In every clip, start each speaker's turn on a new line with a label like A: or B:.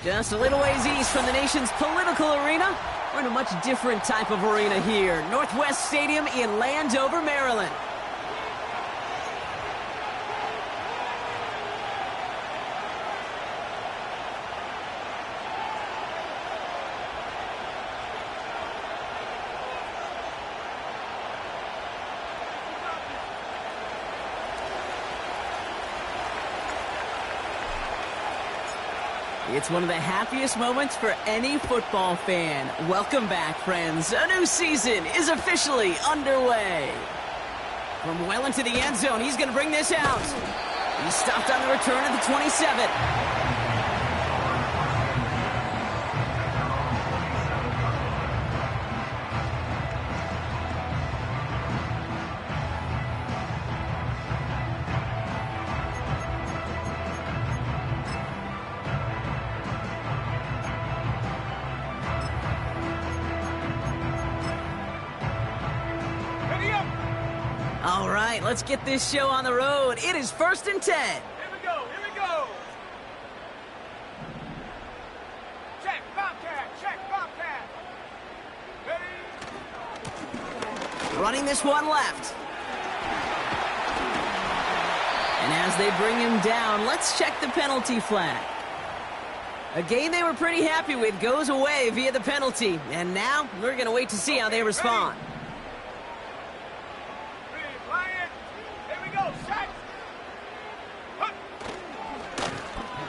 A: Just a little ways east from the nation's political arena, we're in a much different type of arena here. Northwest Stadium in Landover, Maryland. It's one of the happiest moments for any football fan. Welcome back, friends. A new season is officially underway. From well into the end zone, he's going to bring this out. He's stopped on the return at the 27. All right, let's get this show on the road. It is 1st and 10.
B: Here we go, here we go. Check, Bobcat. Ready?
A: Running this one left. And as they bring him down, let's check the penalty flag. A game they were pretty happy with goes away via the penalty. And now we're going to wait to see how they respond.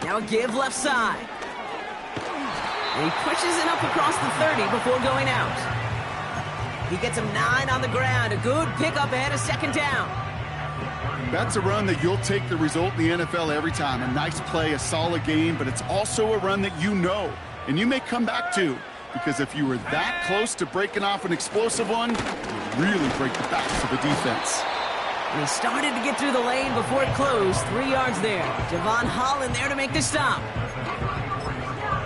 A: Now a give left side. And he pushes it up across the 30 before going out. He gets him 9 on the ground. A good pickup ahead of 2nd down.
C: That's a run that you'll take the result in the NFL every time. A nice play, a solid game, but it's also a run that you know and you may come back to, because if you were that close to breaking off an explosive one, you really break the backs of the defense.
A: And he started to get through the lane before it closed. 3 yards there. Devon Holland there to make the stop.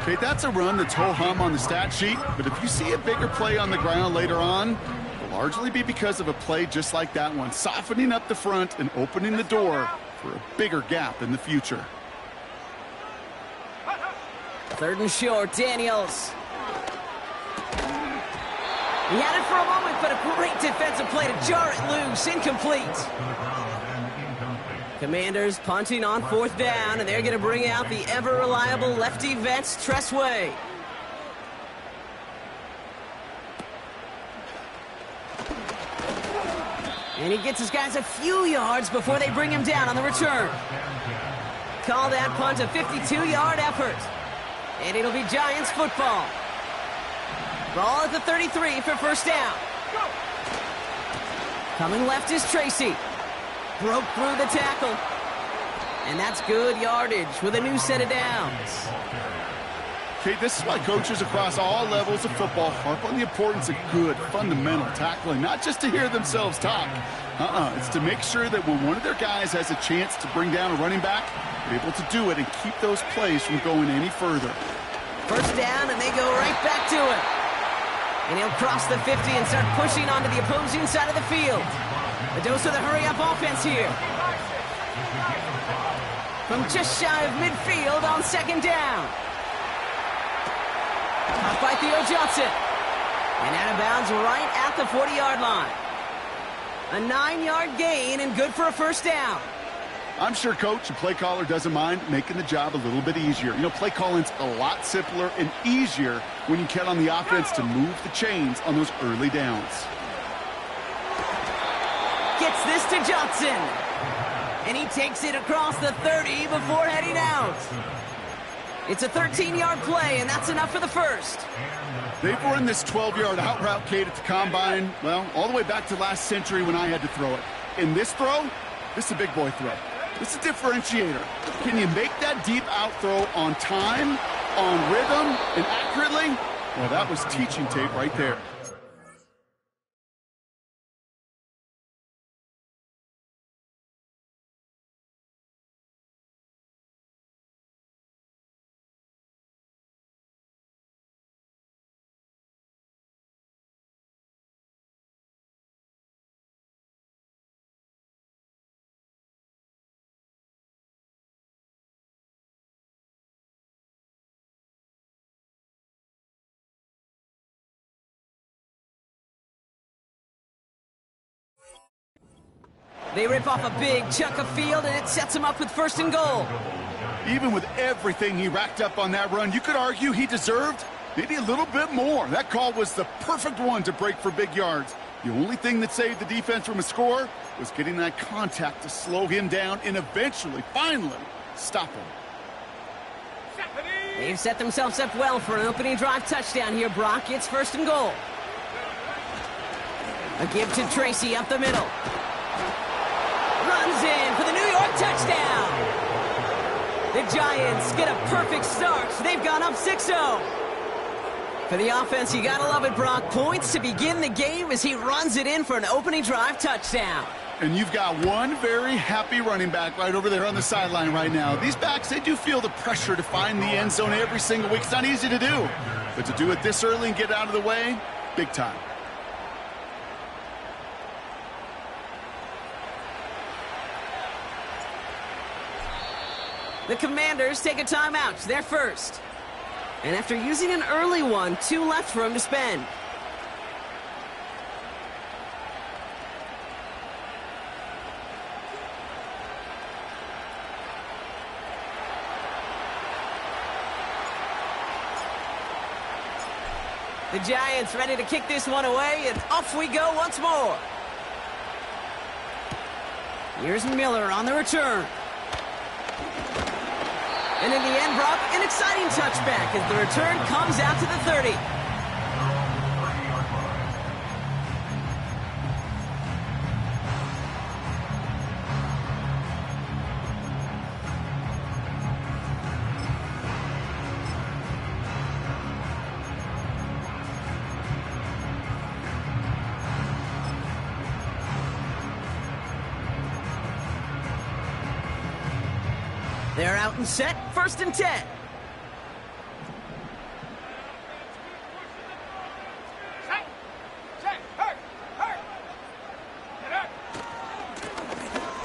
C: Okay, that's a run that's ho-hum on the stat sheet, but if you see a bigger play on the ground later on, it'll largely be because of a play just like that one, softening up the front and opening the door for a bigger gap in the future.
A: 3rd and short, Daniels. He had it for a moment, but a great defensive play to jar it loose. Incomplete. Commanders punting on 4th down, and they're going to bring out the ever-reliable lefty vets, Tress Way. And he gets his guys a few yards before they bring him down on the return. Call that punt a 52-yard effort. And it'll be Giants football. Ball at the 33 for 1st down. Coming left is Tracy. Broke through the tackle. And that's good yardage with a new set of downs.
C: Okay, this is why coaches across all levels of football harp on the importance of good, fundamental tackling, not just to hear themselves talk. It's to make sure that when one of their guys has a chance to bring down a running back, they're able to do it and keep those plays from going any further.
A: 1st down, and they go right back to it. And he'll cross the 50 and start pushing onto the opposing side of the field. A dose of the hurry-up offense here. From just shy of midfield on 2nd down. Caught by Theo Johnson. And out of bounds right at the 40-yard line. A 9-yard gain and good for a 1st down.
C: I'm sure coach and play caller doesn't mind making the job a little bit easier. You know, play calling's a lot simpler and easier when you count on the offense to move the chains on those early downs.
A: Gets this to Johnson. And he takes it across the 30 before heading out. It's a 13-yard play, and that's enough for the 1st.
C: They've run this 12-yard out route, Kate, at the combine, well, all the way back to last century when I had to throw it. In this throw, this is a big boy throw. This is a differentiator. Can you make that deep out throw on time, on rhythm, and accurately? Well, that was teaching tape right there.
A: They rip off a big chunk of field, and it sets him up with 1st and goal.
C: Even with everything he racked up on that run, you could argue he deserved maybe a little bit more. That call was the perfect one to break for big yards. The only thing that saved the defense from a score was getting that contact to slow him down and eventually, finally, stop him.
A: They've set themselves up well for an opening drive touchdown here, Brock. It's 1st and goal. A give to Tracy up the middle. Runs in for the New York touchdown. The Giants get a perfect start. They've gone up 6-0. For the offense, you gotta love it, Brock. Points to begin the game as he runs it in for an opening drive touchdown.
C: And you've got one very happy running back right over there on the sideline right now. These backs, they do feel the pressure to find the end zone every single week. It's not easy to do. But to do it this early and get out of the way, big time.
A: The Commanders take a timeout. They're first. And after using an early one, 2 left for him to spend. The Giants ready to kick this one away, and off we go once more. Here's Miller on the return. And in the end, Brock, an exciting touchback as the return comes out to the 30. They're out and set, 1st and 10.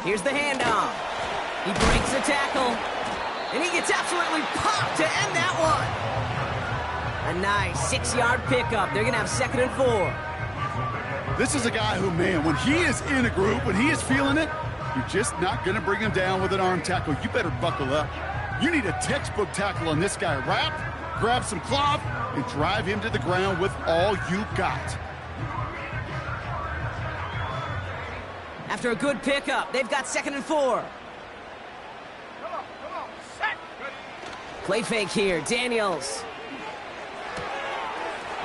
A: Here's the handoff. He breaks the tackle, and he gets absolutely popped to end that one. A nice 6-yard pickup. They're going to have 2nd and 4.
C: This is a guy who, man, when he is in a group, when he is feeling it, you're just not going to bring him down with an arm tackle. You better buckle up. You need a textbook tackle on this guy. Wrap, grab some cloth, and drive him to the ground with all you got.
A: After a good pickup, they've got 2nd and 4.
B: Come on, set.
A: Play fake here, Daniels.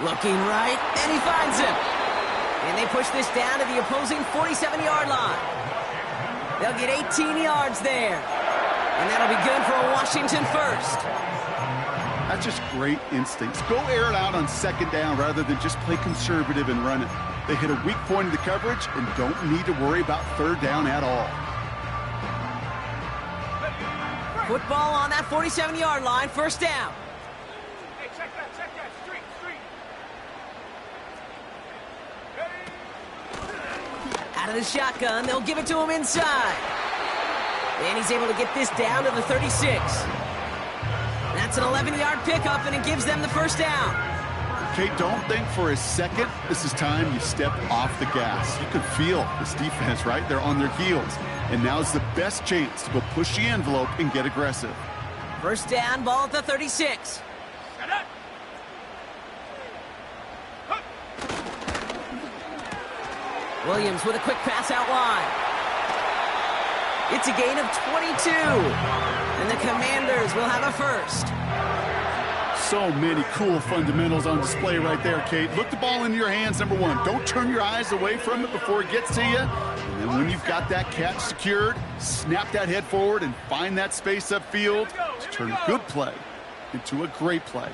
A: Looking right, and he finds him. And they push this down to the opposing 47-yard line. They'll get 18 yards there. And that'll be good for a Washington first.
C: That's just great instincts. Go air it out on 2nd down rather than just play conservative and run it. They hit a weak point in the coverage and don't need to worry about 3rd down at all.
A: Football on that 47-yard line, 1st down.
B: Hey, check that, street.
A: Out of the shotgun, they'll give it to him inside. And he's able to get this down to the 36. That's an 11-yard pickup, and it gives them the 1st down.
C: Okay, don't think for a second this is time you step off the gas. You can feel this defense, right? They're on their heels. And now's the best chance to go push the envelope and get aggressive.
A: 1st down, ball at the 36.
B: Set up.
A: Williams with a quick pass out wide. It's a gain of 22. And the Commanders will have a 1st.
C: So many cool fundamentals on display right there, Kate. Look the ball into your hands, number 1. Don't turn your eyes away from it before it gets to you. And then when you've got that catch secured, snap that head forward and find that space upfield to turn a good play into a great play.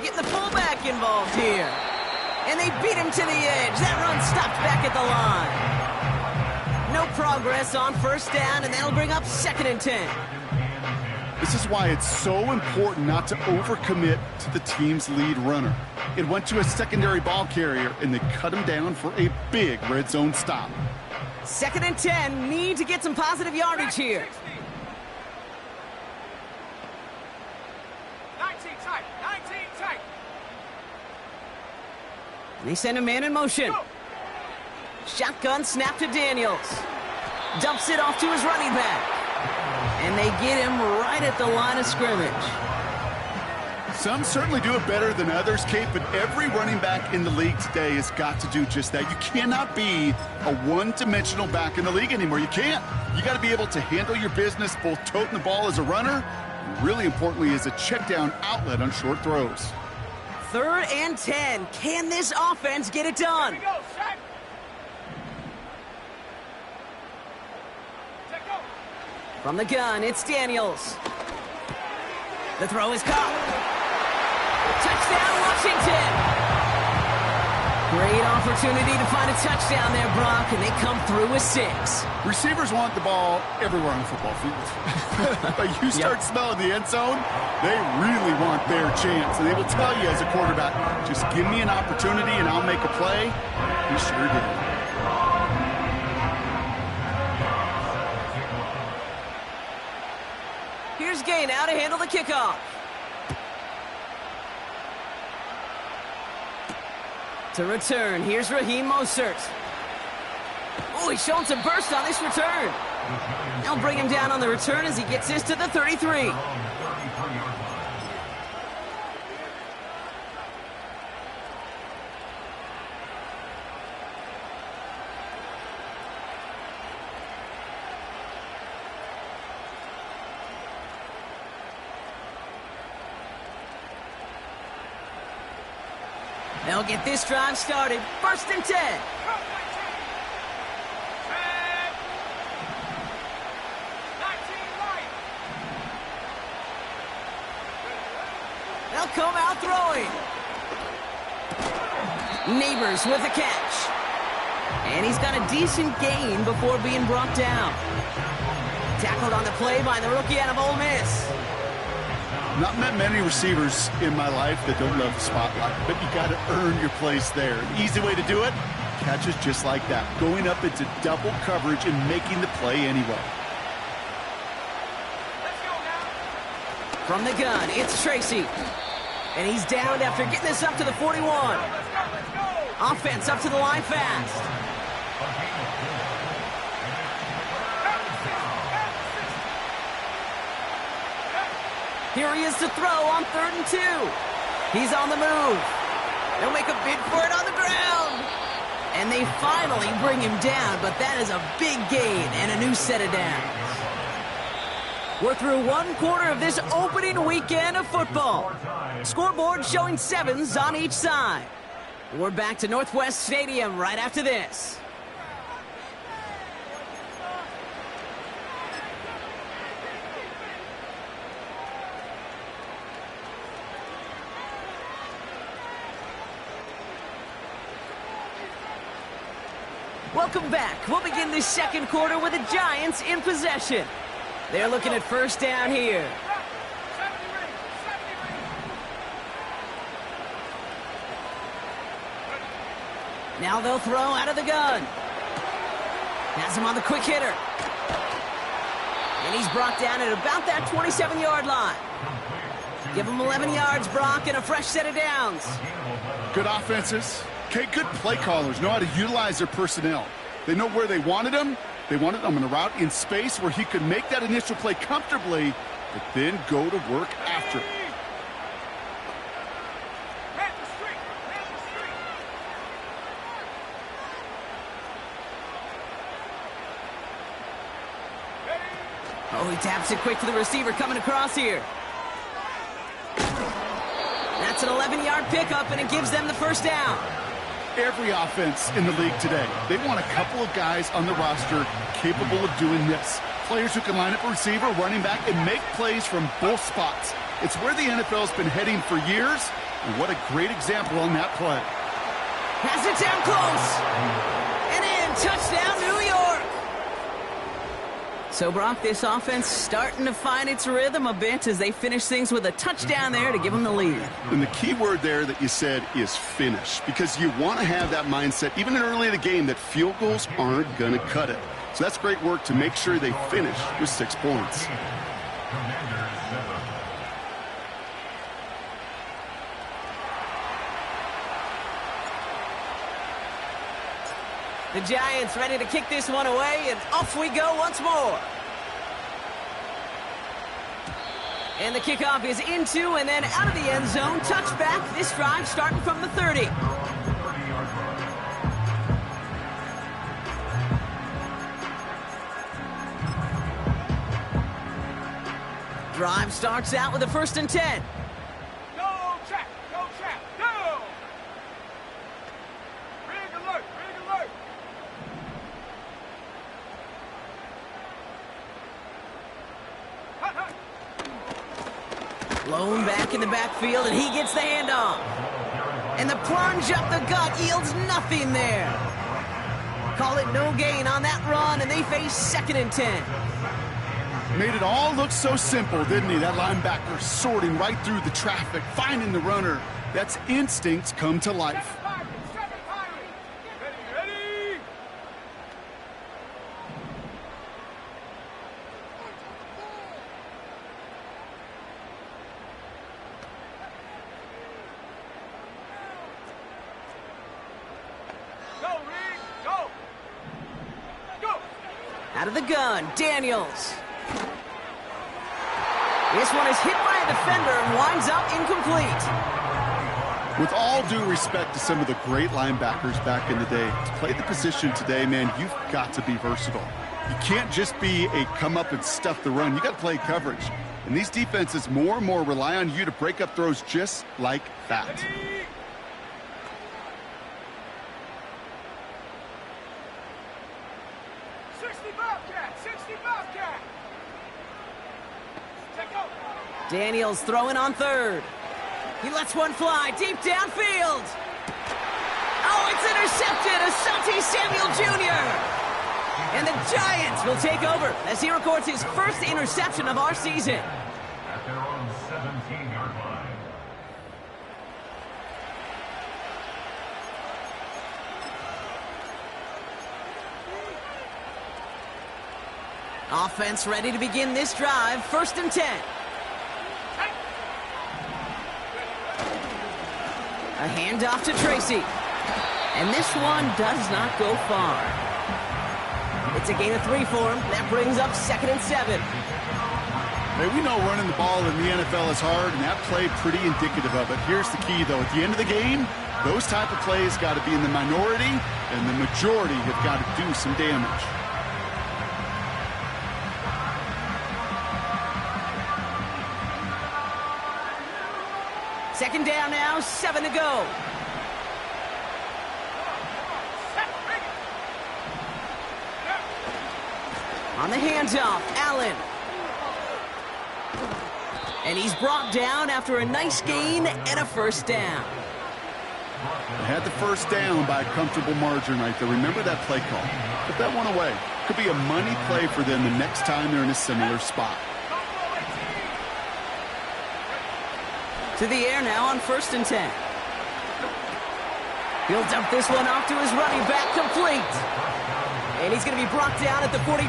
A: Getting the fullback involved here. And they beat him to the edge. That run stopped back at the line. No progress on 1st down, and that'll bring up 2nd and 10.
C: This is why it's so important not to overcommit to the team's lead runner. It went to a secondary ball carrier, and they cut him down for a big red zone stop.
A: 2nd and 10, need to get some positive yardage here.
B: 19 tight.
A: They send a man in motion. Shotgun snap to Daniels. Dumps it off to his running back. And they get him right at the line of scrimmage.
C: Some certainly do it better than others, Kate, but every running back in the league today has got to do just that. You cannot be a one-dimensional back in the league anymore. You can't. You got to be able to handle your business, both toting the ball as a runner, and really importantly as a check-down outlet on short throws.
A: 3rd and 10. Can this offense get it done?
B: Here we go, set. Set, go.
A: From the gun, it's Daniels. The throw is caught. Touchdown, Washington! Great opportunity to find a touchdown there, Brock, and they come through with 6.
C: Receivers want the ball everywhere on the football field. But you start smelling the end zone, they really want their chance. And they will tell you as a quarterback, just give me an opportunity and I'll make a play. He sure did.
A: Here's Gay now to handle the kickoff. To return, here's Raheem Mostert. Oh, he's showing some burst on this return. They'll bring him down on the return as he gets this to the 33. They'll get this drive started. 1st and 10.
B: Go, 19. 10. Right.
A: They'll come out throwing. Neighbors with a catch. And he's got a decent gain before being brought down. Tackled on the play by the rookie out of Ole Miss.
C: Not met many receivers in my life that don't love the spotlight, but you got to earn your place there. An easy way to do it, catches just like that, going up into double coverage and making the play anyway.
B: Let's go now.
A: From the gun, it's Tracy. And he's downed after getting this up to the 41.
B: Let's go.
A: Offense up to the line fast. Here he is to throw on 3rd and 2. He's on the move. They'll make a bid for it on the ground. And they finally bring him down, but that is a big gain and a new set of downs. We're through 1 quarter of this opening weekend of football. Scoreboard showing 7s on each side. We're back to Northwest Stadium right after this. Welcome back. We'll begin this 2nd quarter with the Giants in possession. They're looking at 1st down here.
B: 70 ring.
A: Now they'll throw out of the gun. Has him on the quick hitter. And he's brought down at about that 27-yard line. Give him 11 yards, Brock, and a fresh set of downs.
C: Good offenses. Okay, good play callers know how to utilize their personnel. They know where they wanted them. They wanted them in a route in space where he could make that initial play comfortably, but then go to work after it.
B: Man the street. Man the street.
A: Oh, he taps it quick to the receiver coming across here. That's an 11-yard pickup, and it gives them the 1st down.
C: Every offense in the league today, they want a couple of guys on the roster capable of doing this. Players who can line up a receiver, running back, and make plays from both spots. It's where the NFL's been heading for years, and what a great example on that play.
A: Has it down close. And in, touchdown, New York. So, Brock, this offense starting to find its rhythm a bit as they finish things with a touchdown there to give them the lead.
C: And the key word there that you said is finish, because you want to have that mindset, even in early in the game, that field goals aren't going to cut it. So that's great work to make sure they finish with 6 points.
A: The Giants ready to kick this one away, and off we go once more. And the kickoff is into and then out of the end zone. Touchback. This drive starting from the 30. Drive starts out with a 1st and 10.
B: Go, check, go, check, go! Rig alert, rig alert! Hut, hut!
A: Blown back in the backfield, and he gets the handoff. And the plunge up the gut yields nothing there. Call it no gain on that run, and they face 2nd and 10.
C: Made it all look so simple, didn't he? That linebacker sorting right through the traffic, finding the runner. That's instincts come to life.
B: Second pirate! Ready, ready! Go, Reed, go! Go!
A: Out of the gun, Daniels. This one is hit by a defender and winds up incomplete.
C: With all due respect to some of the great linebackers back in the day, to play the position today, man, you've got to be versatile. You can't just be a come up and stuff the run. You got to play coverage. And these defenses more and more rely on you to break up throws just like that.
B: Ready! 60 Bobcat! 60 Bobcat! Take out!
A: Daniels throwing on 3rd. He lets one fly deep downfield. Oh, it's intercepted. Asante Samuel Jr. And the Giants will take over as he records his 1st interception of our season.
D: At their own 17-yard line.
A: Offense ready to begin this drive. 1st and 10. A handoff to Tracy. And this one does not go far. It's a gain of 3 for him. That brings up 2nd and 7.
C: Hey, we know running the ball in the NFL is hard, and that play pretty indicative of it. Here's the key, though. At the end of the game, those type of plays got to be in the minority, and the majority have got to do some damage.
A: Second down now, 7 to go. On the handoff, Allen. And he's brought down after a nice gain and a 1st down.
C: They had the 1st down by a comfortable margin right there. Remember that play call. Put that one away. Could be a money play for them the next time they're in a similar spot.
A: To the air now on 1st and 10. He'll dump this one off to his running back, complete. And he's going to be brought down at the 42.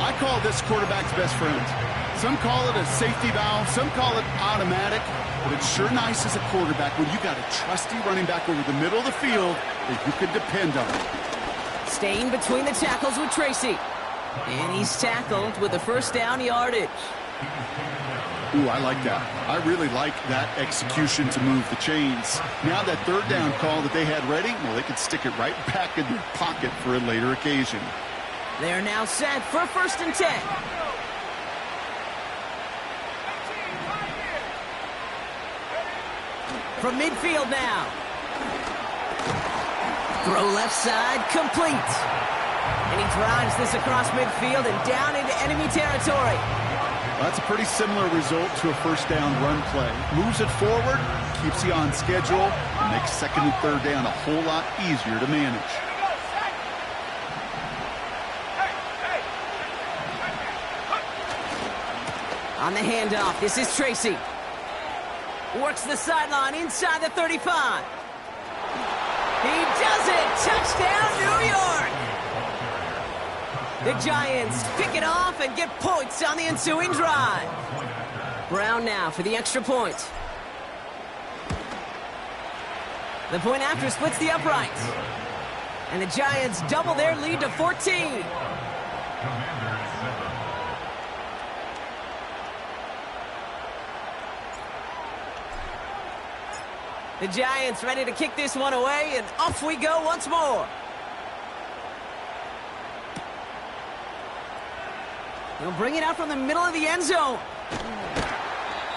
C: I call this quarterback's best friend. Some call it a safety valve, some call it automatic, but it's sure nice as a quarterback when you got a trusty running back over the middle of the field that you can depend on.
A: Staying between the tackles with Tracy. And he's tackled with a 1st down yardage.
C: Ooh, I like that. I really like that execution to move the chains. Now that 3rd down call that they had ready, well, they could stick it right back in their pocket for a later occasion.
A: They're now set for 1st and 10. From midfield now. Throw left side, complete. And he drives this across midfield and down into enemy territory.
C: Well, that's a pretty similar result to a 1st down run play. Moves it forward, keeps you on schedule, and makes 2nd and 3rd down a whole lot easier to manage.
A: On the handoff, this is Tracy. Works the sideline inside the 35. He does it! Touchdown, New York! The Giants pick it off and get points on the ensuing drive. Brown now for the extra point. The point after splits the uprights. And the Giants double their lead to 14. The Giants ready to kick this one away, and off we go once more. They'll bring it out from the middle of the end zone.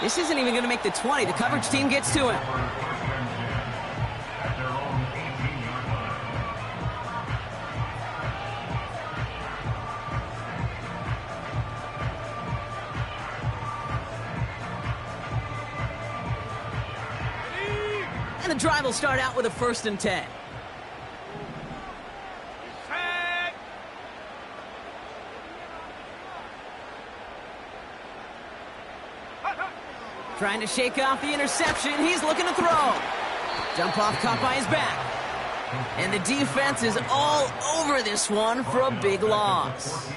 A: This isn't even going to make the 20. The coverage team gets to him. And the drive will start out with a 1st and 10. Trying to shake off the interception. He's looking to throw. Jump off caught by his back. And the defense is all over this one for a big loss.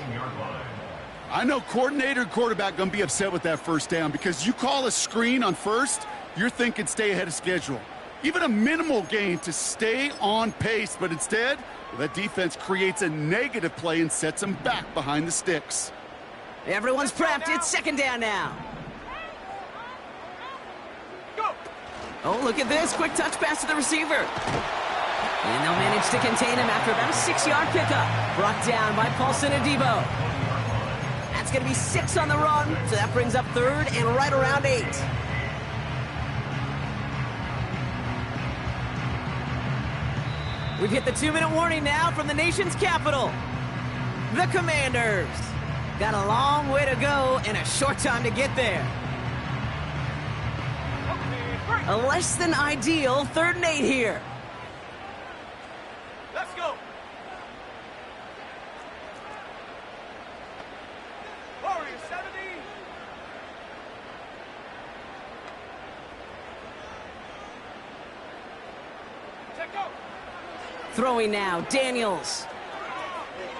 C: I know coordinator and quarterback going to be upset with that 1st down because you call a screen on 1st, you're thinking stay ahead of schedule. Even a minimal gain to stay on pace, but instead, well, that defense creates a negative play and sets them back behind the sticks.
A: Everyone's prepped. It's 2nd down now. Oh, look at this. Quick touch pass to the receiver. And they'll manage to contain him after about a 6-yard pickup. Brought down by Paulson Adebo. That's going to be 6 on the run, so that brings up 3rd and right around 8. We've hit the 2-minute warning now from the nation's capital. The Commanders. Got a long way to go and a short time to get there. A less than ideal 3rd and 8 here.
B: Let's go. Warriors 70. Check go.
A: Throwing now, Daniels.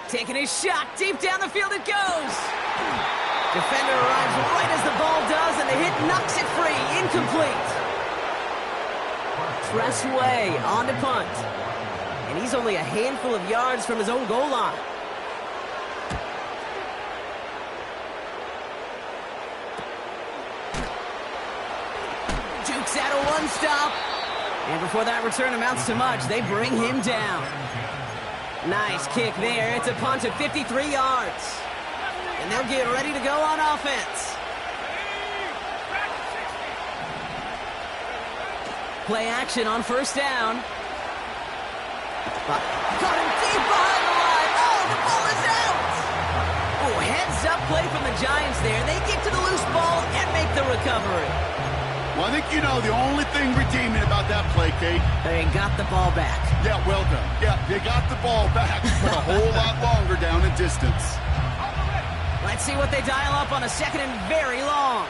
A: Taking his shot, deep down the field it goes. Defender arrives right as the ball does, and the hit knocks it free, incomplete. Press way on to punt. And he's only a handful of yards from his own goal line. Jukes out a 1-stop. And before that return amounts to much, they bring him down. Nice kick there. It's a punt of 53 yards. And they'll get ready to go on offense. Play action on 1st down. Got him deep behind the line. Oh, the ball is out. Oh, heads-up play from the Giants there. They get to the loose ball and make the recovery.
C: Well, I think you know the only thing redeeming about that play, Kate.
A: They got the ball back.
C: Yeah, well done. Yeah, they got the ball back, but a whole lot longer down in distance.
A: Let's see what they dial up on a 2nd and very long.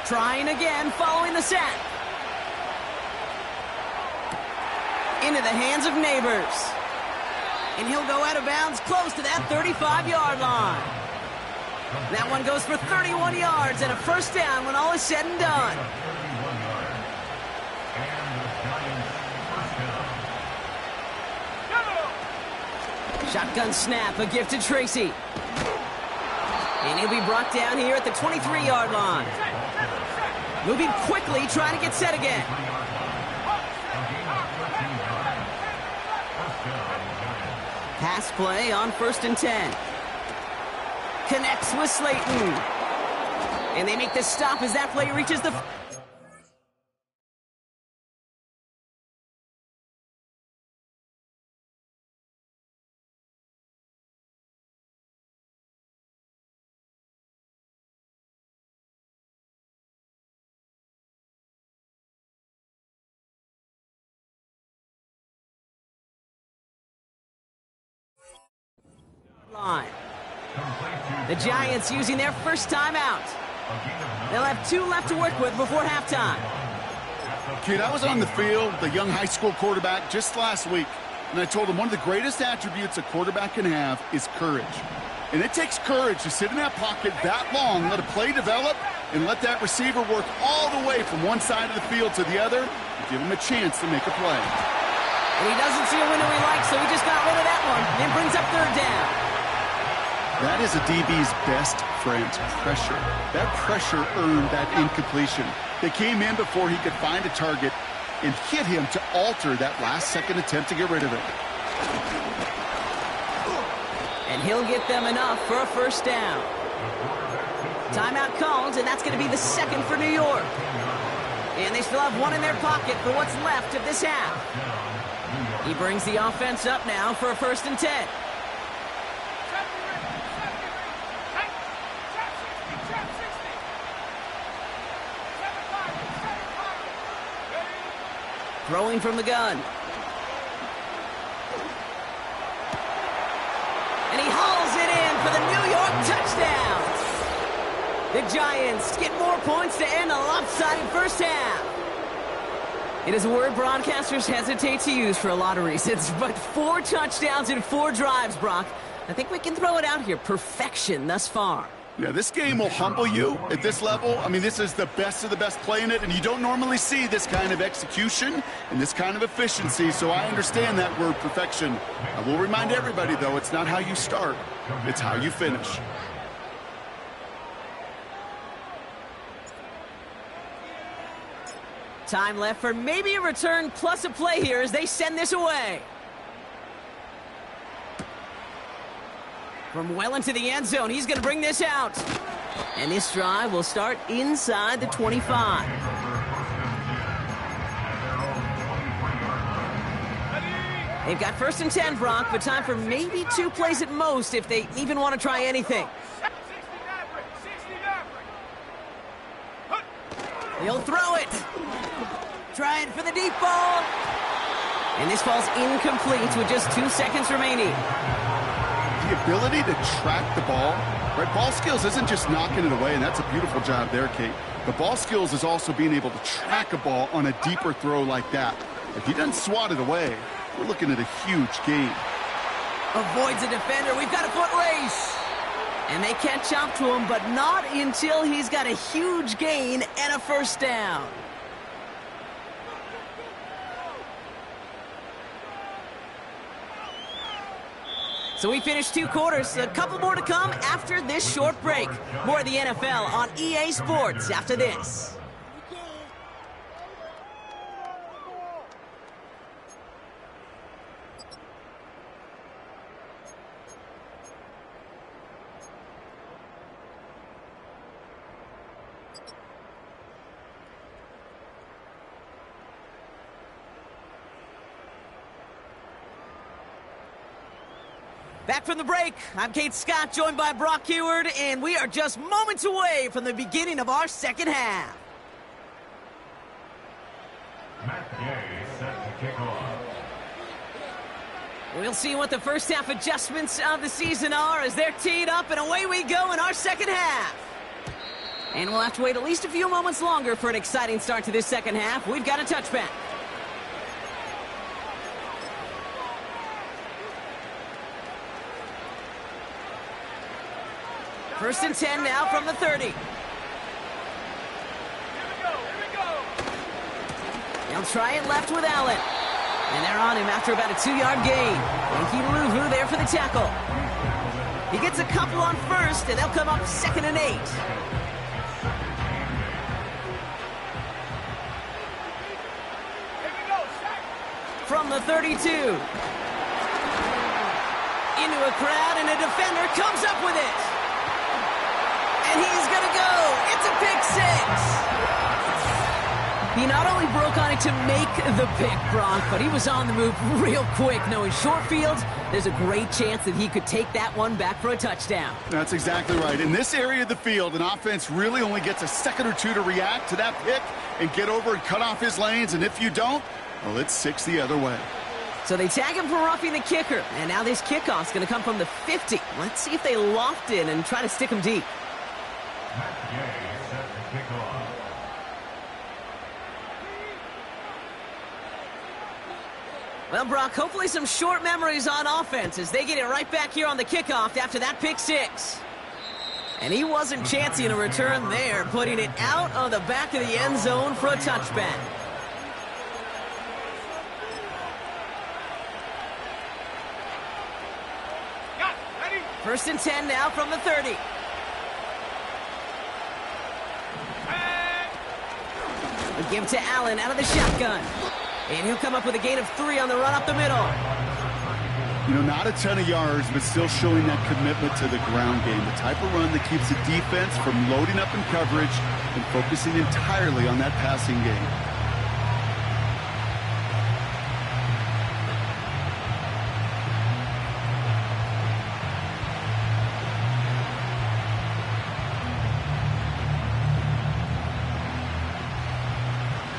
A: Trying again, following the sack. Into the hands of Neighbors. And he'll go out of bounds close to that 35-yard line. That one goes for 31 yards and a 1st down when all is said and done. Shotgun snap, a gift to Tracy. And he'll be brought down here at the 23-yard line. Moving quickly, trying to get set again. Pass play on 1st and 10. Connects with Slayton. And they make the stop as that play reaches the... line. The Giants using their 1st timeout. They'll have 2 left to work with before halftime.
C: Kid, I was on the field, the young high school quarterback, just last week, and I told him one of the greatest attributes a quarterback can have is courage. And it takes courage to sit in that pocket that long, let a play develop, and let that receiver work all the way from one side of the field to the other and give him a chance to make a play.
A: And he doesn't see a window he likes, so he just got rid of that one and brings up third down.
C: That is a DB's best friend, pressure. That pressure earned that incompletion. They came in before he could find a target and hit him to alter that last-second attempt to get rid of it.
A: And he'll get them enough for a first down. Timeout called, and that's going to be the second for New York. And they still have one in their pocket for what's left of this half. He brings the offense up now for a 1st and 10. Throwing from the gun. And he hauls it in for the New York touchdown. The Giants get more points to end a lopsided first half. It is a word broadcasters hesitate to use for a lot of reasons, but 4 touchdowns in 4 drives, Brock. I think we can throw it out here. Perfection thus far.
C: Yeah, this game will humble you at this level. I mean, this is the best of the best play in it, and you don't normally see this kind of execution and this kind of efficiency, so I understand that word perfection. I will remind everybody, though, it's not how you start, it's how you finish.
A: Time left for maybe a return plus a play here as they send this away. From well into the end zone, he's going to bring this out. And this drive will start inside the 25. They've got 1st and 10, Brock, but time for maybe 2 plays at most if they even want to try anything. He'll throw it. Trying for the deep ball. And this ball's incomplete with just 2 seconds remaining.
C: The ability to track the ball, right? Ball skills isn't just knocking it away, and that's a beautiful job there, Kate. The ball skills is also being able to track a ball on a deeper throw like that. If he doesn't swat it away, we're looking at a huge gain.
A: Avoids a defender. We've got a foot race. And they catch up to him, but not until he's got a huge gain and a first down. So we finished 2 quarters. A couple more to come after this short break. More of the NFL on EA Sports after this. Back from the break, I'm Kate Scott, joined by Brock Huard, and we are just moments away from the beginning of our second half.
D: Matt Gay set to kick off.
A: We'll see what the first half adjustments of the season are as they're teed up, and away we go in our second half. And we'll have to wait at least a few moments longer for an exciting start to this second half. We've got a touchback. First and 10 now from the 30.
B: Here we go.
A: They'll try it left with Allen. And they're on him after about a 2-yard gain. Yankee Luvu there for the tackle. He gets a couple on first, and they'll come up 2nd and 8. From the 32. Into a crowd, and a defender comes up with it. And he's going to go. It's a pick 6. He not only broke on it to make the pick, Brock, but he was on the move real quick. Knowing short fields, there's a great chance that he could take that one back for a touchdown.
C: That's exactly right. In this area of the field, an offense really only gets a second or 2 to react to that pick and get over and cut off his lanes. And if you don't, well, it's 6 the other way.
A: So they tag him for roughing the kicker. And now this kickoff's going to come from the 50. Let's see if they loft in and try to stick him deep.
D: Matt Gay set to kick off.
A: Well, Brock, hopefully some short memories on offense as they get it right back here on the kickoff after that pick 6. And he wasn't chancing a return there, putting it out of the back of the end zone for a touchback. First and 10 now from the 30. We give to Allen out of the shotgun. And he'll come up with a gain of 3 on the run up the middle.
C: You know, not a ton of yards, but still showing that commitment to the ground game. The type of run that keeps the defense from loading up in coverage and focusing entirely on that passing game.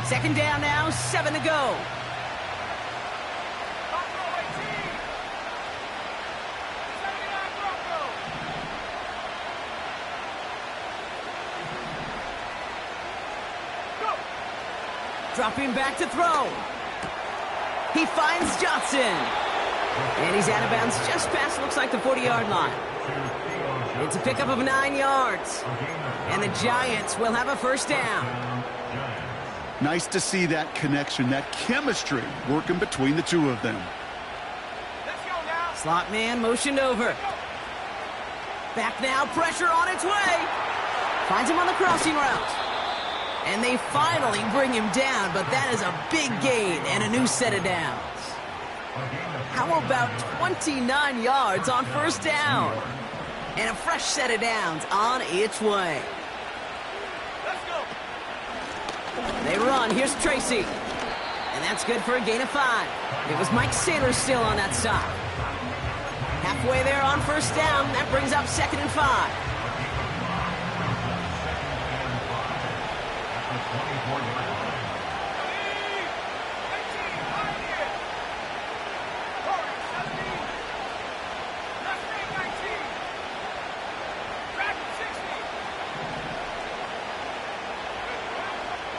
A: Second down now, 7 to go. Dropping back to throw. He finds Johnson. And he's out of bounds just past, looks like, the 40-yard line. It's a pickup of 9 yards. And the Giants will have a first down.
C: Nice to see that connection, that chemistry working between the two of them.
A: Slot man motioned over. Back now, pressure on its way. Finds him on the crossing route. And they finally bring him down, but that is a big gain and a new set of downs. How about 29 yards on first down? And a fresh set of downs on its way. They run. Here's Tracy. And that's good for a gain of 5. It was Mike Saylor still on that stop. Halfway there on first down. That brings up 2nd and 5.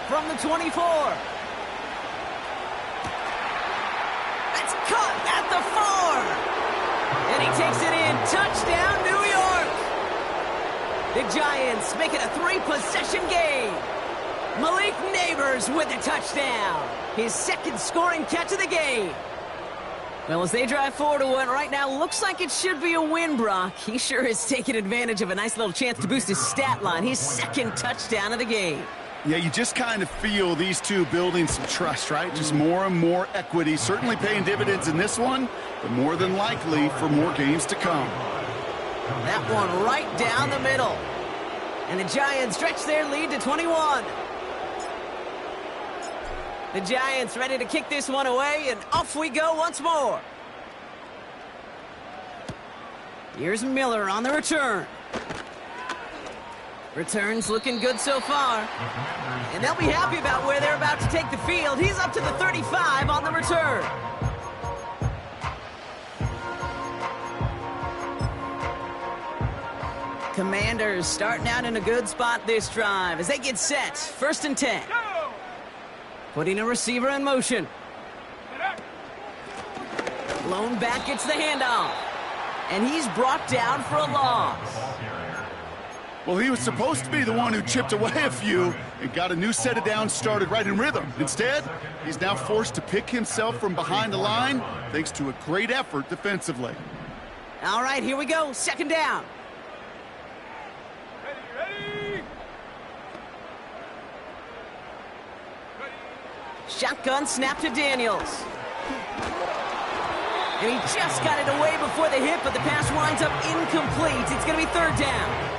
A: From the 24. That's caught at the 4. And he takes it in. Touchdown, New York. The Giants make it a 3-possession game. Malik Neighbors with a touchdown. His second scoring catch of the game. Well, as they drive forward to what right now looks like it should be a win, Brock. He sure has taken advantage of a nice little chance to boost his stat line. His second touchdown of the game.
C: Yeah, you just kind of feel these two building some trust, right? Just more and more equity. Certainly paying dividends in this one, but more than likely for more games to come.
A: That one right down the middle. And the Giants stretch their lead to 21. The Giants ready to kick this one away, and off we go once more. Here's Miller on the return. Returns looking good so far. And they'll be happy about where they're about to take the field. He's up to the 35 on the return. Commanders starting out in a good spot this drive as they get set. 1st and 10. Putting a receiver in motion. Lone back gets the handoff. And he's brought down for a loss.
C: Well, he was supposed to be the one who chipped away a few and got a new set of downs started right in rhythm. Instead, he's now forced to pick himself from behind the line thanks to a great effort defensively.
A: All right, here we go. 2nd down.
B: Ready.
A: Shotgun snap to Daniels. And he just got it away before the hit, but the pass winds up incomplete. It's going to be 3rd down.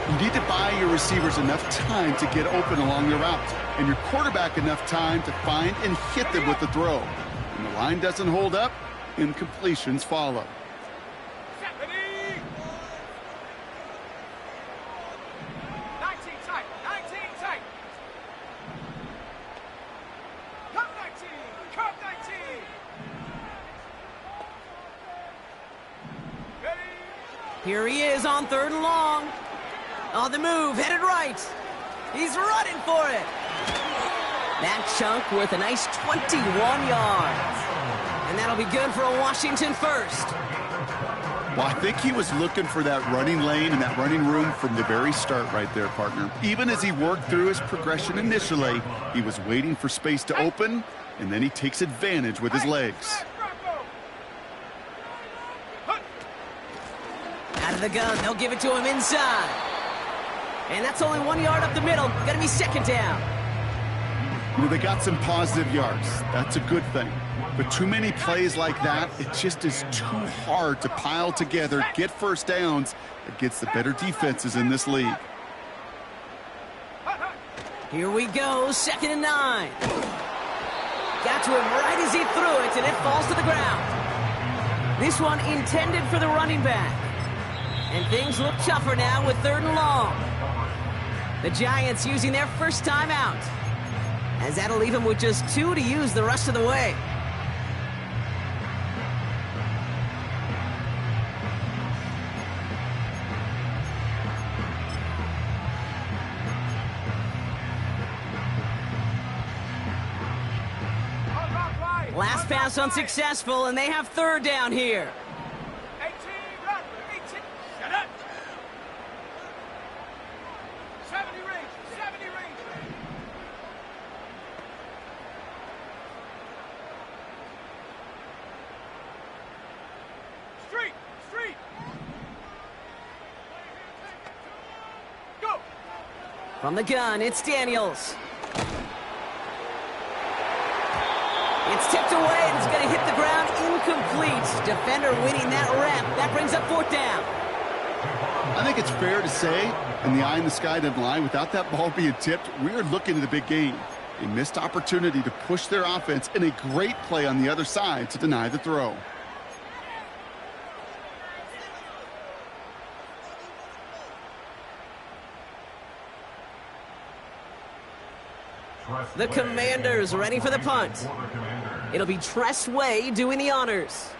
C: You need to buy your receivers enough time to get open along the route, and your quarterback enough time to find and hit them with the throw. When the line doesn't hold up, incompletions follow.
B: Ready. 19 tight. 19 tight. Come 19. Come 19. Ready.
A: Here he is on 3rd and long. On the move, headed right. He's running for it. That chunk worth a nice 21 yards. And that'll be good for a Washington first.
C: Well, I think he was looking for that running lane and that running room from the very start right there, partner. Even as he worked through his progression initially, he was waiting for space to open, and then he takes advantage with his legs.
A: Out of the gun, they'll give it to him inside. And that's only 1 yard up the middle. Gonna be second down.
C: You know, they got some positive yards. That's a good thing. But too many plays like that, it just is too hard to pile together, get first downs against the better defenses in this league.
A: Here we go, 2nd and 9. Got to him right as he threw it, and it falls to the ground. This one intended for the running back. And things look tougher now with 3rd and long. The Giants using their first timeout, as that'll leave them with just 2 to use the rest of the way. Last pass unsuccessful, and they have 3rd down here.
B: 18, 18. Shut up. 70 range, 70 range. Street. Go.
A: From the gun, it's Daniels. It's tipped away, and it's going to hit the ground incomplete. Defender winning that rep. That brings up 4th down.
C: I think it's fair to say, and the eye in the sky doesn't lie, without that ball being tipped, we are looking at the big game. A missed opportunity to push their offense, and a great play on the other side to deny the throw.
A: The Commanders ready for the punt. It'll be Tress Way doing the honors.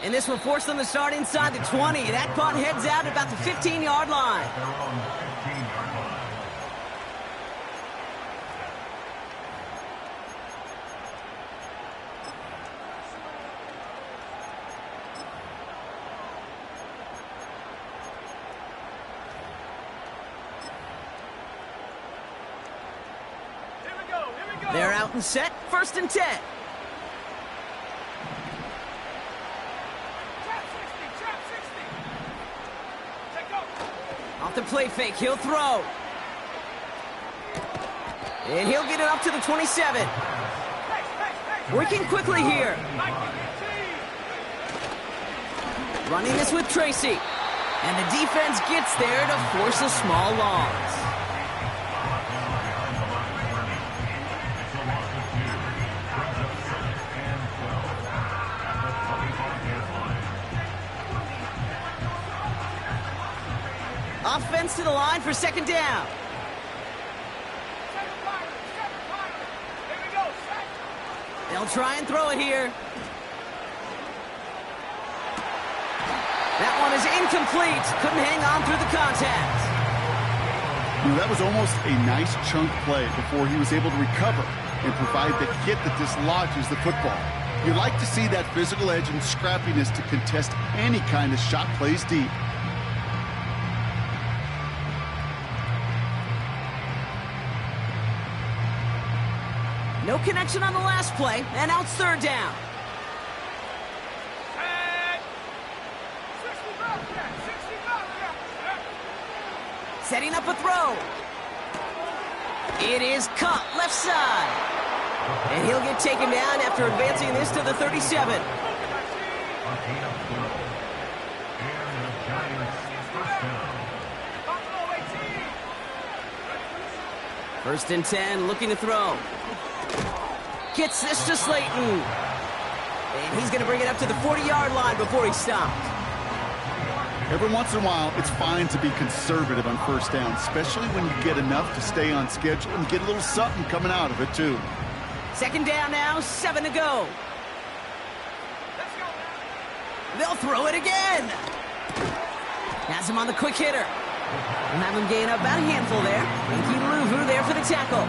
A: And this will force them to start inside the 20. That punt heads out at about the 15-yard line. They're out and set. 1st and 10. Off the play fake, he'll throw. And he'll get it up to the 27. Working quickly here. Running this with Tracy. And the defense gets there to force a small loss. Offense to the line for 2nd down. They'll try and throw it here. That one is incomplete. Couldn't hang on through the contact.
C: That was almost a nice chunk play before he was able to recover and provide the hit that dislodges the football. You like to see that physical edge and scrappiness to contest any kind of shot plays deep.
A: No connection on the last play, and now it's 3rd down. Setting up a throw. It is caught left side. And he'll get taken down after advancing this to the 37. First and 10, looking to throw. Gets this to Slayton. And he's going to bring it up to the 40-yard line before he stopped.
C: Every once in a while, it's fine to be conservative on 1st down, especially when you get enough to stay on schedule and get a little something coming out of it, too.
A: 2nd down now, 7 to go. They'll throw it again. Has him on the quick hitter. We'll have him gain about a handful there. Inky Luvu there for the tackle.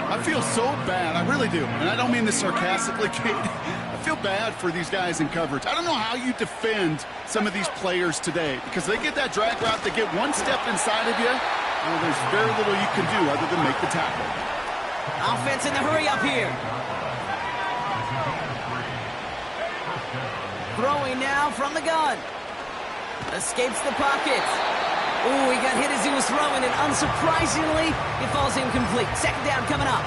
C: I feel so bad, I really do. And I don't mean this sarcastically, Kate. I feel bad for these guys in coverage. I don't know how you defend some of these players today because they get that drag route, they get one step inside of you, well, there's very little you can do other than make the tackle.
A: Offense in the hurry up here. Throwing now from the gun. Escapes the pocket. Ooh, he got hit as he was throwing, and unsurprisingly, it falls incomplete. Second down coming up.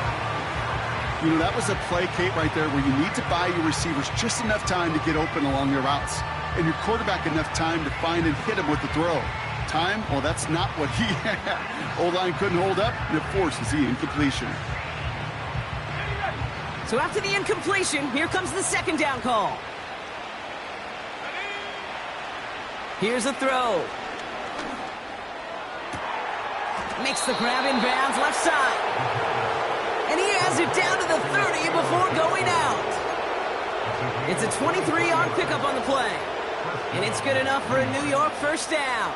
C: You know, that was a play, Kate, right there where you need to buy your receivers just enough time to get open along their routes, and your quarterback enough time to find and hit him with the throw. Time? Well, that's not what he had. O-line couldn't hold up, and it forces the incompletion.
A: So after the incompletion, here comes the second down call. Here's a throw. Makes the grab in bounds left side. And he has it down to the 30 before going out. It's a 23-yard pickup on the play. And it's good enough for a New York first down.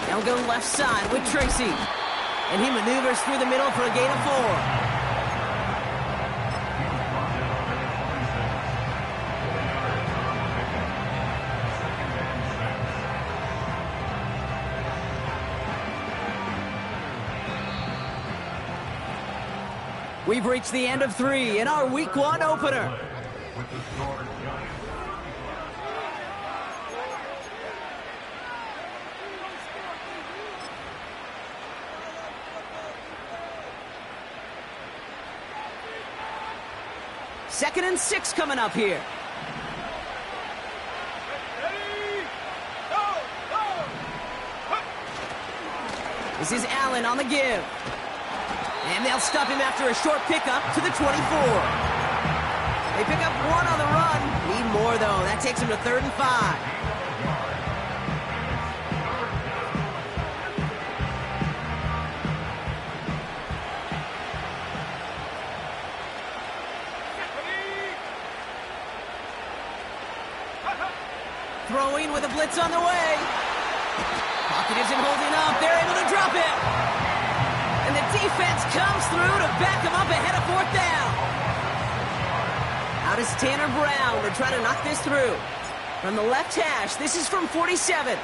A: They'll go left side with Tracy. And he maneuvers through the middle for a gain of 4. We've reached the end of 3 in our Week 1 opener. Second and 6 coming up here. This is Allen on the give. And they'll stop him after a short pickup to the 24. They pick up 1 on the run. Need more, though. That takes him to 3rd and 5. Throwing with a blitz on the way. Pocket isn't holding up. They're able to drop it. And the defense comes through to back him up ahead of 4th down. Out is Tanner Brown to try to knock this through. From the left hash, this is from 47.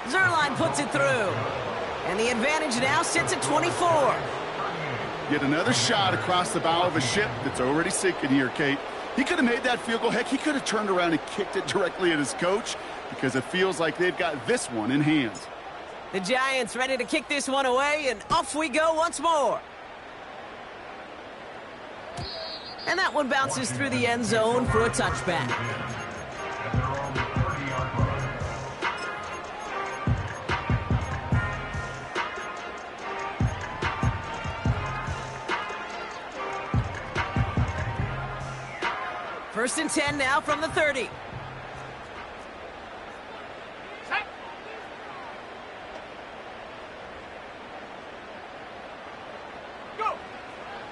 A: Zuerlein puts it through. And the advantage now sits at 24.
C: Yet another shot across the bow of a ship that's already sinking here, Kate. He could have made that field goal. Heck, he could have turned around and kicked it directly at his coach because it feels like they've got this one in hand.
A: The Giants ready to kick this one away, and off we go once more. And that one bounces through the end zone for a touchback. First and 10 now from the 30.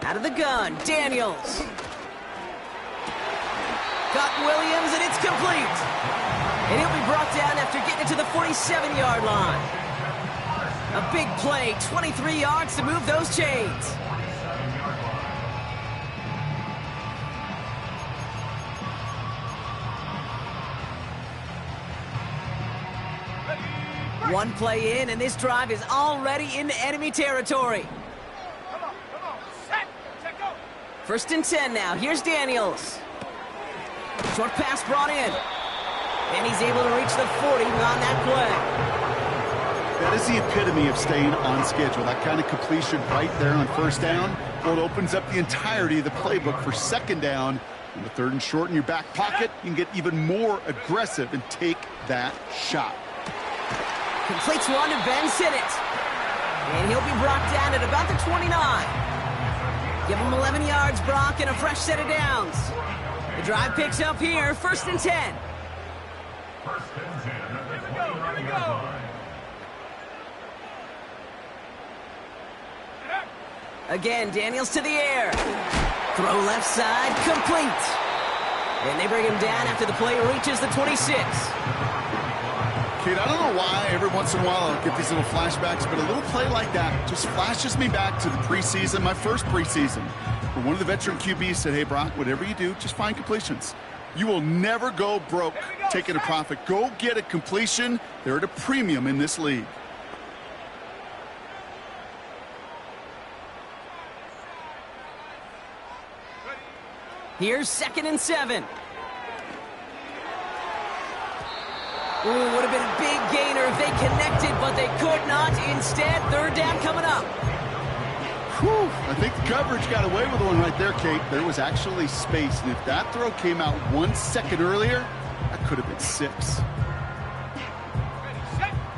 A: Out of the gun, Daniels. Got Williams, and it's complete. And he'll be brought down after getting it to the 47-yard line. A big play, 23 yards to move those chains. One play in, and this drive is already into enemy territory. First and 10 now. Here's Daniels. Short pass brought in. And he's able to reach the 40 on that play.
C: That is the epitome of staying on schedule. That kind of completion right there on first down. Well, it opens up the entirety of the playbook for second down. On the 3rd and short in your back pocket, you can get even more aggressive and take that shot.
A: Completes one to Ben Sinnott. And he'll be brought down at about the 29. Give him 11 yards, Brock, and a fresh set of downs. The drive picks up here, 1st and 10.
D: First and 10 at the 29-yard line.
A: Again, Daniels to the air. Throw left side, complete. And they bring him down after the play reaches the 26.
C: Kid, I don't know why every once in a while I'll get these little flashbacks, but a little play like that just flashes me back to the preseason, my first preseason, where one of the veteran QBs said, hey, Brock, whatever you do, just find completions. You will never go broke taking a profit. Go get a completion. They're at a premium in this league.
A: Here's 2nd and 7. Ooh, would have been a big gainer if they connected, but they could not. Instead, 3rd down coming up.
C: Whew, I think the coverage got away with one right there, Kate. There was actually space, and if that throw came out 1 second earlier, that could have been 6.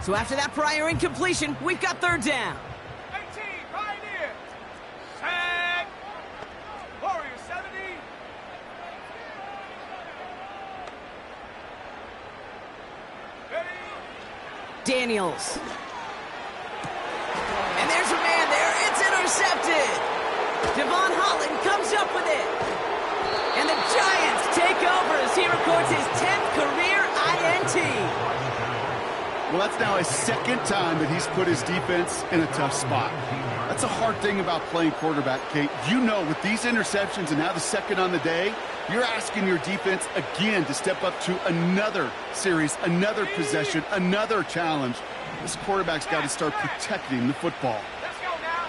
A: So after that prior incompletion, we've got 3rd down.
B: 18, Pioneer. Set. Warrior 70. Ready.
A: Daniels. And there's a man there. It's intercepted. Devon Holland comes up with it. And the Giants take over as he records his 10th career INT.
C: Well, that's now his 2nd time that he's put his defense in a tough spot. That's a hard thing about playing quarterback, Kate. You know, with these interceptions and now the 2nd on the day, you're asking your defense again to step up to another series, another possession, another challenge. This quarterback's got to start protecting the football.
B: Let's go now.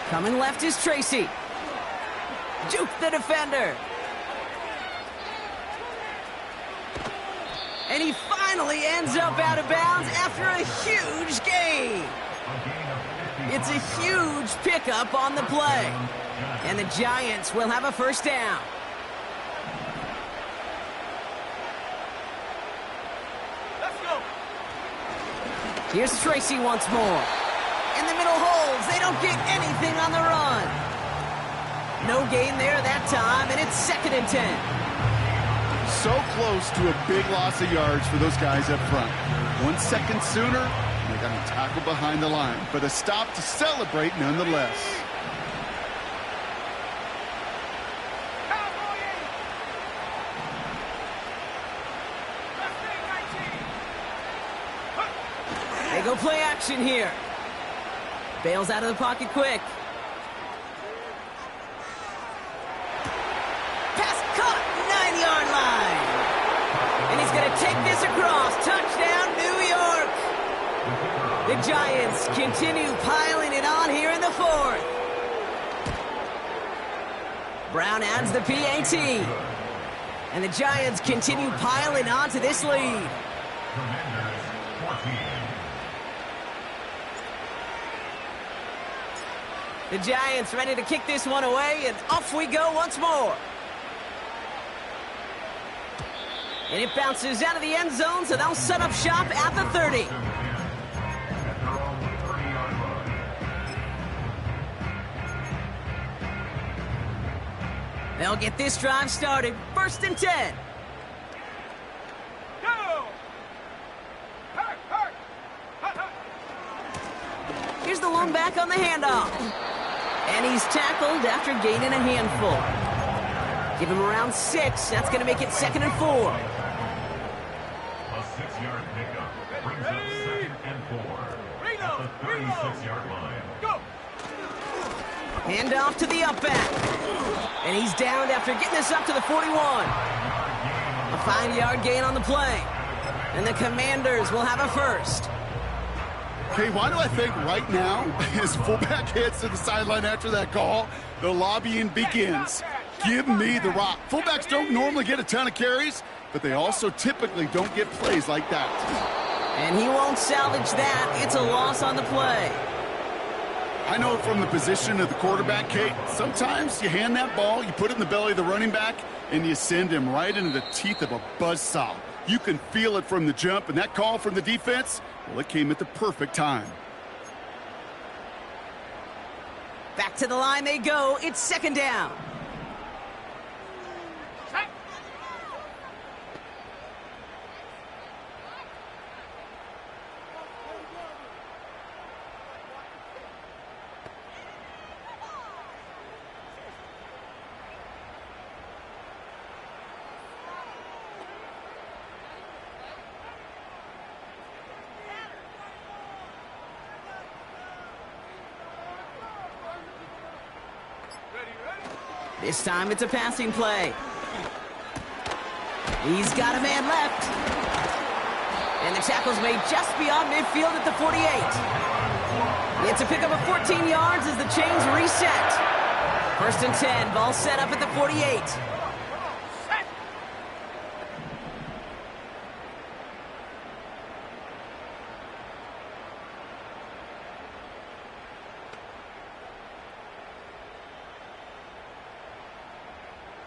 A: Coming left is Tracy. Juke the defender. And he finally ends up out of bounds after a huge gain. It's a huge pickup on the play. And the Giants will have a 1st down.
B: Let's go.
A: Here's Tracy once more. In the middle holds. They don't get anything on the run. No gain there that time, and it's 2nd and 10.
C: So close to a big loss of yards for those guys up front. 1 second sooner, they got a tackle behind the line, but a stop to celebrate nonetheless.
B: Cowboy. Let's 19.
A: They go play action here. Bails out of the pocket quick. Pass caught, 9-yard line. And he's going to take this across. Touchdown, New York. The Giants continue piling it on here in the 4th. Brown adds the PAT. And the Giants continue piling on to this lead.
D: Commanders 14.
A: The Giants ready to kick this one away, and off we go once more. And it bounces out of the end zone, so they'll set up shop at the 30.
D: At their own 30-yard line.
A: They'll get this drive started. 1st and 10.
B: Go. Hurt, hurt. Hurt, hurt.
A: Here's the lone back on the handoff. And he's tackled after gaining a handful. Give him around 6. That's going to make it 2nd and 4.
D: A 6-yard pickup brings up 2nd and 4 at the 36-yard line.
B: Go.
A: Hand off to the up back. And he's downed after getting this up to the 41. A 5-yard gain on the play. And the Commanders will have a 1st.
C: Okay, why do I think right now, as fullback heads to the sideline after that call, the lobbying begins. Give me the rock. Fullbacks don't normally get a ton of carries, but they also typically don't get plays like that.
A: And he won't salvage that. It's a loss on the play.
C: I know from the position of the quarterback, Kate, sometimes you hand that ball, you put it in the belly of the running back, and you send him right into the teeth of a buzzsaw. You can feel it from the jump, and that call from the defense, well, it came at the perfect time.
A: Back to the line they go. It's 2nd down.
B: Set.
A: This time it's a passing play. He's got a man left. And the tackle's made just beyond midfield at the 48. It's a pickup of 14 yards as the chains reset. 1st and 10, ball set up at the 48.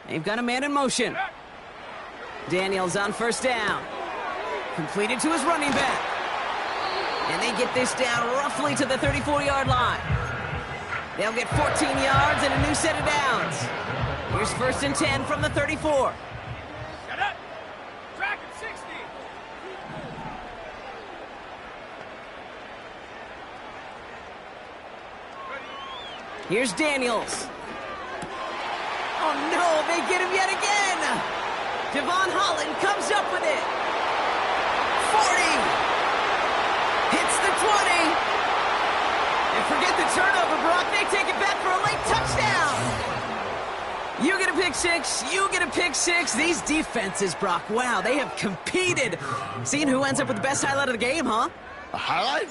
A: They've got a man in motion. Daniels on 1st down. Completed to his running back. And they get this down roughly to the 34-yard line. They'll get 14 yards and a new set of downs. Here's 1st and 10 from the 34.
B: Get up. Track at 60.
A: Here's Daniels. Oh no, they get him yet again. Devon Holland comes up with it. 40. Hits the 20. And forget the turnover, Brock. They take it back for a late touchdown. You get a pick six. You get a pick six. These defenses, Brock, wow, they have competed. Seeing who ends up with the best highlight of the game, huh?
C: A highlight?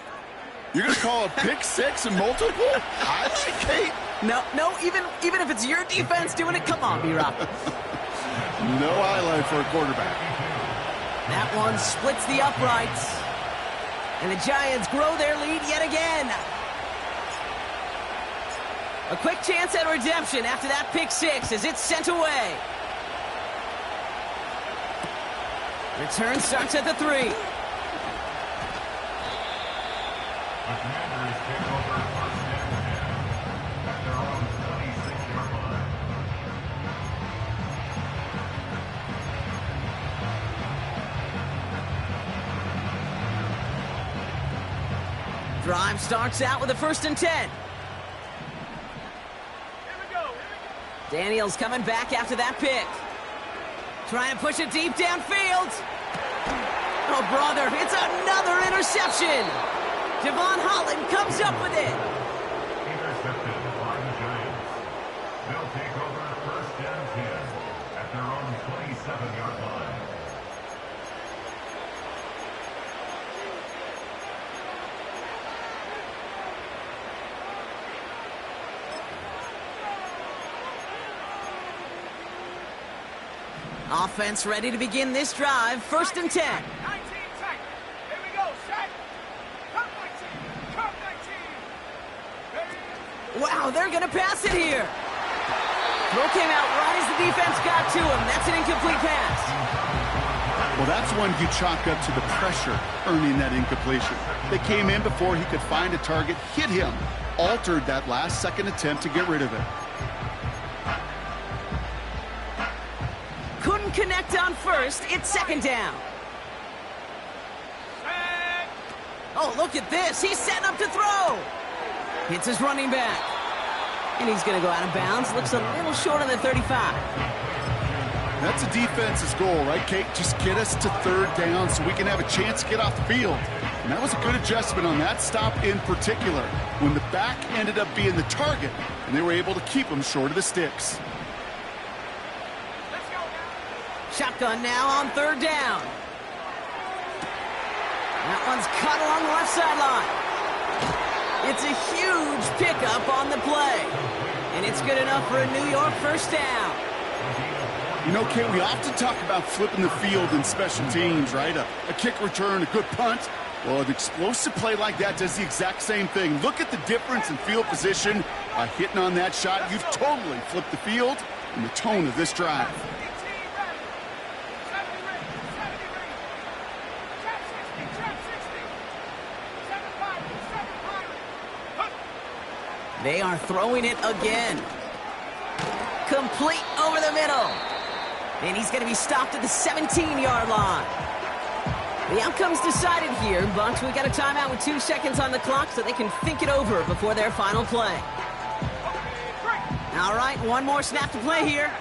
C: You're going to call a pick six and multiple? Highlight, Kate?
A: No, even if it's your defense doing it, come on, B-Rock.
C: No highlight for a quarterback.
A: That one splits the uprights. And the Giants grow their lead yet again. A quick chance at redemption after that pick six as it's sent away. Return starts at the 3.
D: The Commanders take over 1st and 10 at their own 26-yard line.
A: Drive starts out with a 1st and 10.
B: Here we go.
A: Daniels coming back after that pick. Trying to push it deep downfield. Oh, brother, it's another interception. Devon Holland comes up with it.
D: Intercepted by the Giants. They'll take over 1st and 10 at their own 27-yard line.
A: Offense ready to begin this drive. 1st and 10.
B: 19 seconds. Here we go. Set. Come 19. Come 19.
A: Wow, they're going to pass it here. Throw came out right as the defense got to him. That's an incomplete pass.
C: Well, that's one you chalk up to the pressure earning that incompletion. They came in before he could find a target, hit him, altered that last-second attempt to get rid of it.
A: Couldn't connect on 1st. It's 2nd down.
B: Set.
A: Oh, look at this. He's setting up to throw. Hits his running back. And he's going to go out of bounds. Looks a little short on the 35.
C: That's a defense's goal, right, Kate? Just get us to 3rd down so we can have a chance to get off the field. And that was a good adjustment on that stop in particular, when the back ended up being the target, and they were able to keep him short of the sticks.
B: Let's go now.
A: Shotgun now on 3rd down. That one's cut along the left sideline. It's a huge pickup on the play. And it's good enough for a New York 1st down.
C: You know, Kate, we often talk about flipping the field in special teams, right? A kick return, a good punt. Well, an explosive play like that does the exact same thing. Look at the difference in field position. By hitting on that shot, you've totally flipped the field and the tone of this drive.
A: They are throwing it again. Complete over the middle. And he's going to be stopped at the 17-yard line. The outcome's decided here, but we got a timeout with 2 seconds on the clock so they can think it over before their final play. All right, one more snap to play here.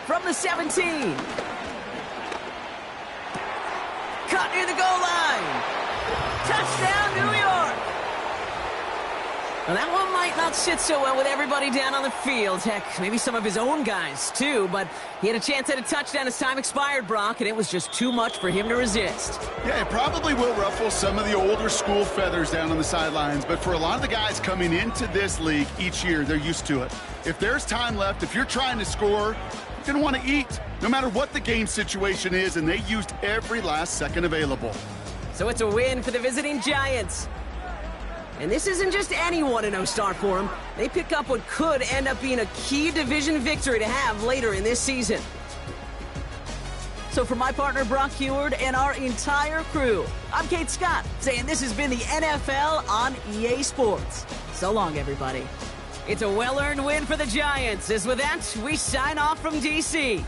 A: From the 17. Cut near the goal line. Touchdown, New York. Well, that one might not sit so well with everybody down on the field. Heck, maybe some of his own guys, too. But he had a chance at a touchdown as time expired, Brock, and it was just too much for him to resist.
C: Yeah, it probably will ruffle some of the older school feathers down on the sidelines. But for a lot of the guys coming into this league each year, they're used to it. If there's time left, if you're trying to score, you're going to want to eat, no matter what the game situation is, and they used every last second available.
A: So it's a win for the visiting Giants. And this isn't just any 1-0 start for them. They pick up what could end up being a key division victory to have later in this season. So for my partner Brock Huard and our entire crew, I'm Kate Scott, saying this has been the NFL on EA Sports. So long, everybody. It's a well-earned win for the Giants. As with that, we sign off from D.C.